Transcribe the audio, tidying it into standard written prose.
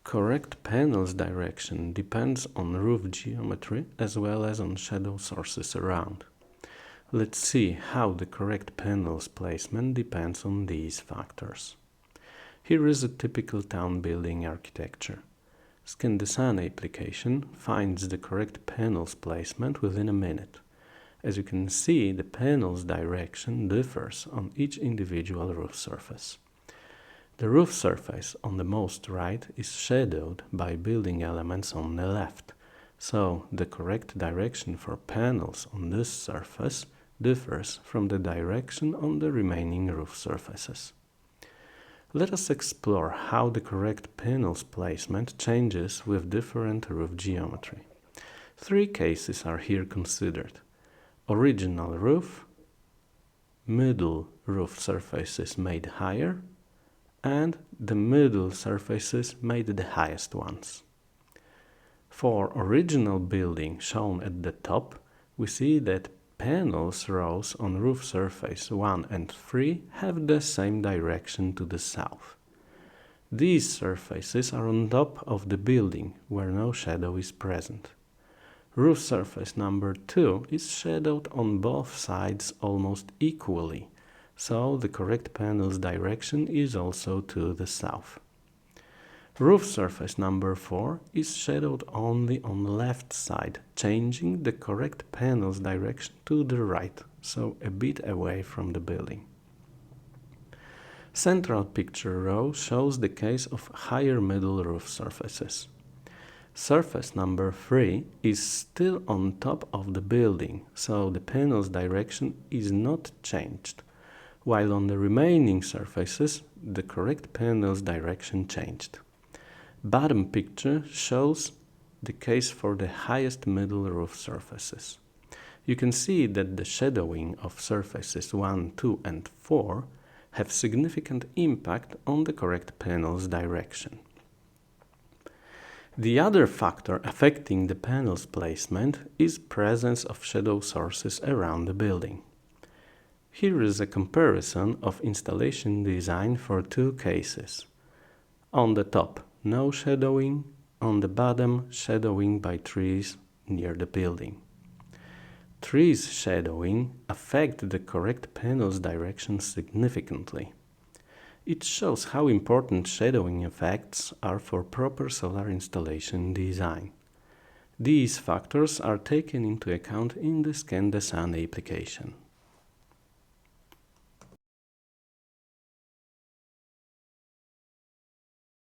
Correct panel's direction depends on roof geometry as well as on shadow sources around. Let's see how the correct panel's placement depends on these factors. Here is a typical town building architecture. ScanDesign application finds the correct panel's placement within a minute. As you can see, the panel's direction differs on each individual roof surface. The roof surface on the most right is shadowed by building elements on the left, so the correct direction for panels on this surface differs from the direction on the remaining roof surfaces. Let us explore how the correct panel's placement changes with different roof geometry. 3 cases are here considered: original roof, middle roof surfaces made higher, and the middle surfaces made the highest ones. For original building shown at the top, we see that panels rows on roof surface 1 and 3 have the same direction to the south. These surfaces are on top of the building, where no shadow is present. Roof surface number 2 is shadowed on both sides almost equally, so the correct panel's direction is also to the south. Roof surface number 4 is shadowed only on the left side, changing the correct panel's direction to the right, so a bit away from the building. Central picture row shows the case of higher middle roof surfaces. Surface number 3 is still on top of the building, so the panel's direction is not changed, while on the remaining surfaces the correct panel's direction changed. Bottom picture shows the case for the highest middle roof surfaces. You can see that the shadowing of surfaces 1, 2 and 4 have significant impact on the correct panel's direction. The other factor affecting the panel's placement is presence of shadow sources around the building. Here is a comparison of installation design for 2 cases. On the top, no shadowing; on the bottom, shadowing by trees near the building. Trees shadowing affect the correct panel's direction significantly. It shows how important shadowing effects are for proper solar installation design. These factors are taken into account in the ScanDesign application.